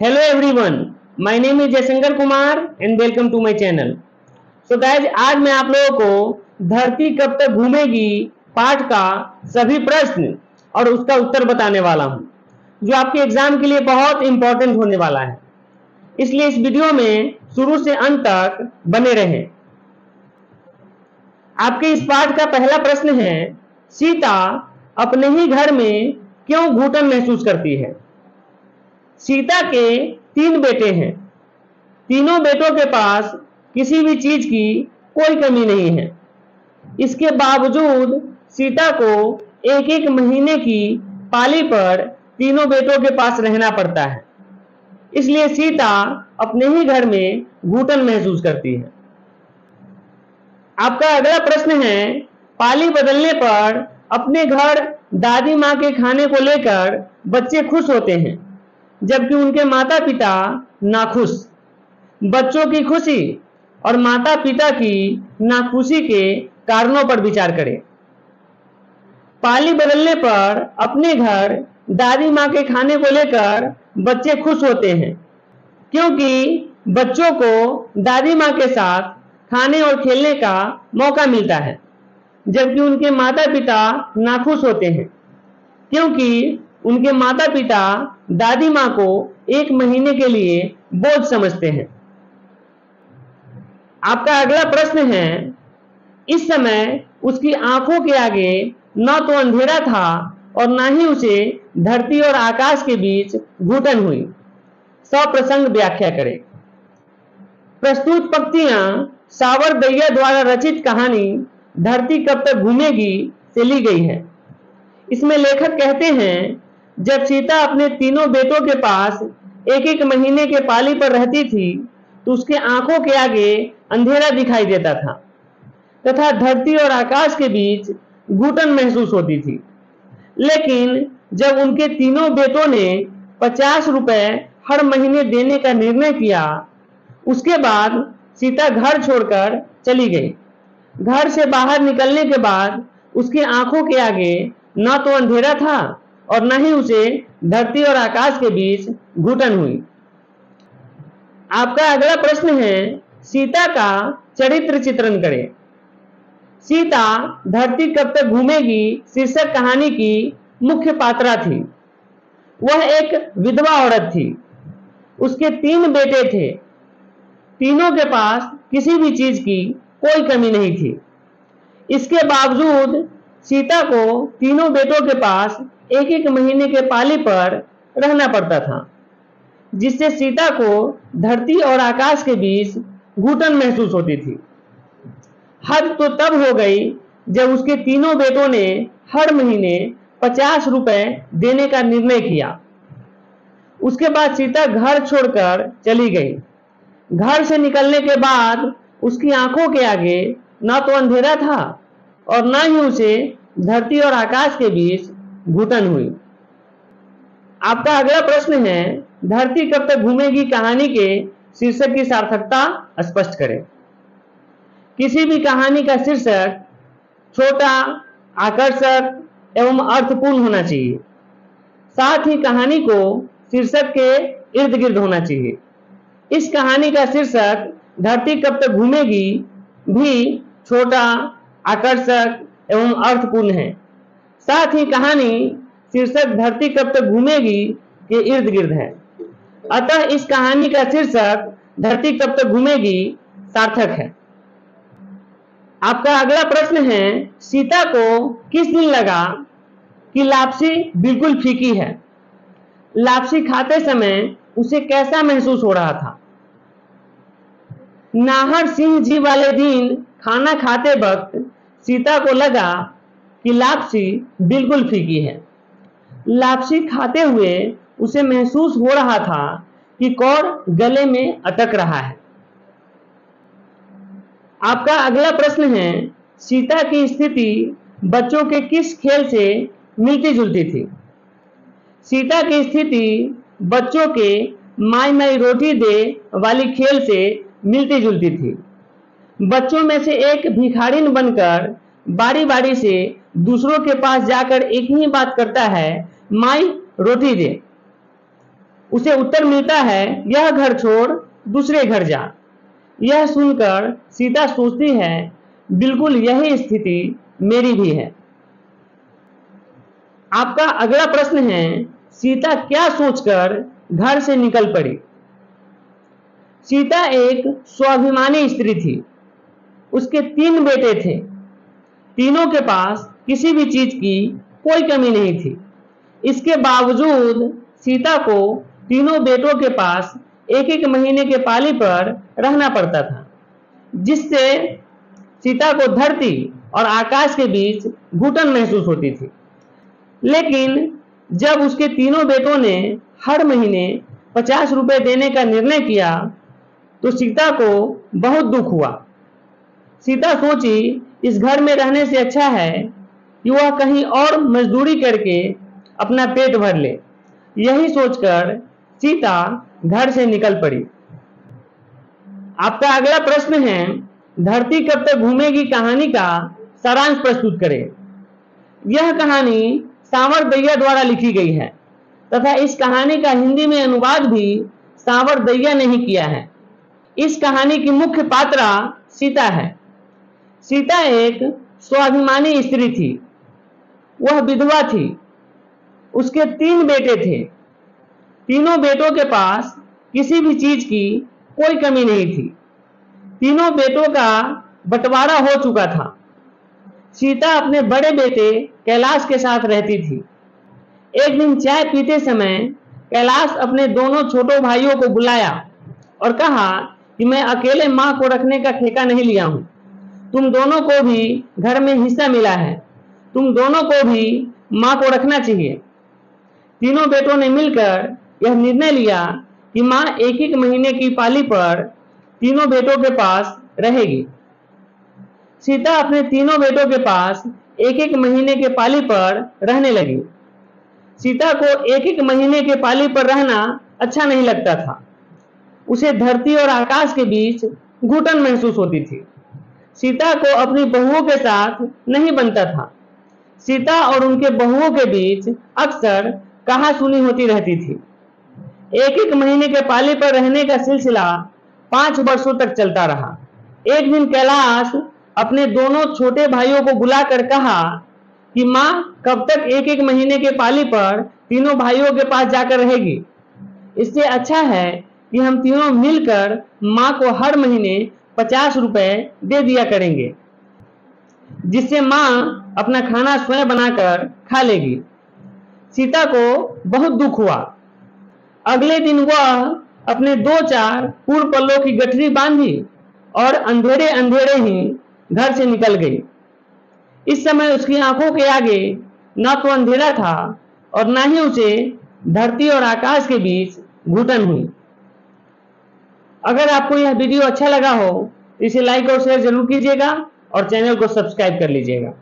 Hello everyone, my name is Jaishankar Kumar and welcome to my channel. So guys, आज मैं आप लोगों को धरती कब तक घूमेगी पाठ का सभी प्रश्न और उसका उत्तर बताने वाला हूं, जो आपके एग्जाम के लिए बहुत इंपॉर्टेंट होने वाला है। इसलिए इस वीडियो में शुरू से अंत तक बने रहें। आपके इस पाठ का पहला प्रश्न है, सीता अपने ही घर में क्यों घुटन महसूस करती है? सीता के 3 बेटे हैं। तीनों बेटों के पास किसी भी चीज की कोई कमी नहीं है। इसके बावजूद सीता को एक एक महीने की पाली पर तीनों बेटों के पास रहना पड़ता है। इसलिए सीता अपने ही घर में घुटन महसूस करती है। आपका अगला प्रश्न है, पाली बदलने पर अपने घर दादी माँ के खाने को लेकर बच्चे खुश होते हैं, जबकि उनके माता पिता नाखुश। बच्चों की खुशी और माता पिता की नाखुशी के कारणों पर विचार करें। पाली बदलने पर अपने घर दादी माँ के खाने को लेकर बच्चे खुश होते हैं, क्योंकि बच्चों को दादी माँ के साथ खाने और खेलने का मौका मिलता है, जबकि उनके माता पिता नाखुश होते हैं, क्योंकि उनके माता पिता दादी माँ को 1 महीने के लिए बोझ समझते हैं। आपका अगला प्रश्न है, इस समय उसकी आंखों के आगे न तो अंधेरा था और न ही उसे धरती और आकाश के बीच घुटन हुई। सप्रसंग व्याख्या करें। प्रस्तुत पंक्तियां सावरदैया द्वारा रचित कहानी धरती कब तक घूमेगी से ली गई है। इसमें लेखक कहते हैं, जब सीता अपने तीनों बेटों के पास एक एक महीने के पाली पर रहती थी, तो उसके आंखों के आगे अंधेरा दिखाई देता था तथा धरती और आकाश के बीच घुटन महसूस होती थी। लेकिन जब उनके तीनों बेटों ने 50 रुपए हर महीने देने का निर्णय किया, उसके बाद सीता घर छोड़कर चली गई। घर से बाहर निकलने के बाद उसकी आंखों के आगे न तो अंधेरा था और न ही उसे धरती और आकाश के बीच घुटन हुई। आपका अगला प्रश्न है, सीता का चरित्र चित्रण करें। सीता धरती कब तक घूमेगी शीर्षक कहानी की मुख्य पात्रा थी। वह एक विधवा औरत थी। उसके 3 बेटे थे। तीनों के पास किसी भी चीज की कोई कमी नहीं थी। इसके बावजूद सीता को तीनों बेटों के पास एक एक महीने के पाली पर रहना पड़ता था, जिससे सीता को धरती और आकाश के बीच घुटन महसूस होती थी। हद तो तब हो गई जब उसके तीनों बेटों ने हर महीने 50 रुपए देने का निर्णय किया। उसके बाद सीता घर छोड़कर चली गई। घर से निकलने के बाद उसकी आंखों के आगे न तो अंधेरा था और न ही उसे धरती और आकाश के बीच घुटन हुई। आपका अगला प्रश्न है, धरती कब तक घूमेगी कहानी के शीर्षक की सार्थकता स्पष्ट करें। किसी भी कहानी का शीर्षक छोटा, आकर्षक एवं अर्थपूर्ण होना चाहिए। साथ ही कहानी को शीर्षक के इर्द गिर्द होना चाहिए। इस कहानी का शीर्षक धरती कब तक घूमेगी भी छोटा, आकर्षक एवं अर्थपूर्ण है। साथ ही कहानी शीर्षक धरती कब तक घूमेगी के इर्द गिर्द है। अतः इस कहानी का शीर्षक धरती कब तक घूमेगी सार्थक है। आपका अगला प्रश्न है, सीता को किस दिन लगा कि लापसी बिल्कुल फीकी है? लापसी खाते समय उसे कैसा महसूस हो रहा था? नाहर सिंह जी वाले दिन खाना खाते वक्त सीता को लगा कि लापसी बिल्कुल फीकी है। लापसी खाते हुए उसे महसूस हो रहा था कि कौर गले में अटक रहा है। आपका अगला प्रश्न है, सीता की स्थिति बच्चों के किस खेल से मिलती जुलती थी? सीता की स्थिति बच्चों के माई माई रोटी दे वाली खेल से मिलती जुलती थी। बच्चों में से एक भिखारिन बनकर बारी बारी से दूसरों के पास जाकर एक ही बात करता है, माई रोटी दे। उसे उत्तर मिलता है, यह घर छोड़ दूसरे घर जा। यह सुनकर सीता सोचती है, बिल्कुल यही स्थिति मेरी भी है। आपका अगला प्रश्न है, सीता क्या सोचकर घर से निकल पड़ी? सीता एक स्वाभिमानी स्त्री थी। उसके 3 बेटे थे। तीनों के पास किसी भी चीज की कोई कमी नहीं थी। इसके बावजूद सीता को तीनों बेटों के पास एक एक महीने के पाली पर रहना पड़ता था, जिससे सीता को धरती और आकाश के बीच घुटन महसूस होती थी। लेकिन जब उसके तीनों बेटों ने हर महीने 50 रुपए देने का निर्णय किया तो सीता को बहुत दुख हुआ। सीता सोची, इस घर में रहने से अच्छा है कि वह कहीं और मजदूरी करके अपना पेट भर ले। यही सोचकर सीता घर से निकल पड़ी। आपका अगला प्रश्न है, धरती कब तक घूमेगी कहानी का सारांश प्रस्तुत करें। यह कहानी सांवर दैया द्वारा लिखी गई है तथा इस कहानी का हिंदी में अनुवाद भी सांवर दैया ने ही किया है। इस कहानी की मुख्य पात्रा सीता है। सीता एक स्वाभिमानी स्त्री थी। वह विधवा थी। उसके 3 बेटे थे। तीनों बेटों के पास किसी भी चीज की कोई कमी नहीं थी। तीनों बेटों का बंटवारा हो चुका था। सीता अपने बड़े बेटे कैलाश के साथ रहती थी। एक दिन चाय पीते समय कैलाश अपने दोनों छोटे भाइयों को बुलाया और कहा कि मैं अकेले मां को रखने का ठेका नहीं लिया हूं। तुम दोनों को भी घर में हिस्सा मिला है। तुम दोनों को भी मां को रखना चाहिए। तीनों बेटों ने मिलकर यह निर्णय लिया कि मां एक एक महीने की पाली पर तीनों बेटों के पास रहेगी। सीता अपने तीनों बेटों के पास एक एक महीने के पाली पर रहने लगी। सीता को एक एक महीने के पाली पर रहना अच्छा नहीं लगता था। उसे धरती और आकाश के बीच घुटन महसूस होती थी। सीता को अपनी बहुओं के साथ नहीं बनता था। सीता और उनके बहुओं के बीच अक्सर कहासुनी होती रहती थी। एक एक महीने के पाली पर रहने का सिलसिला 5 वर्षों तक चलता रहा। एक दिन कैलाश अपने दोनों छोटे भाइयों को बुलाकर कहा कि मां कब तक एक एक महीने के पाली पर तीनों भाइयों के पास जाकर रहेगी। इससे अच्छा है कि हम तीनों मिलकर मां को हर महीने 50 रुपए दे दिया करेंगे, जिससे मां अपना खाना स्वयं बनाकर खा लेगी। सीता को बहुत दुख हुआ। अगले दिन वह अपने 2-4 पूर्व पल्लों की गठरी बांधी और अंधेरे अंधेरे ही घर से निकल गई। इस समय उसकी आंखों के आगे न तो अंधेरा था और न ही उसे धरती और आकाश के बीच घुटन हुई। अगर आपको यह वीडियो अच्छा लगा हो तो इसे लाइक और शेयर जरूर कीजिएगा और चैनल को सब्सक्राइब कर लीजिएगा।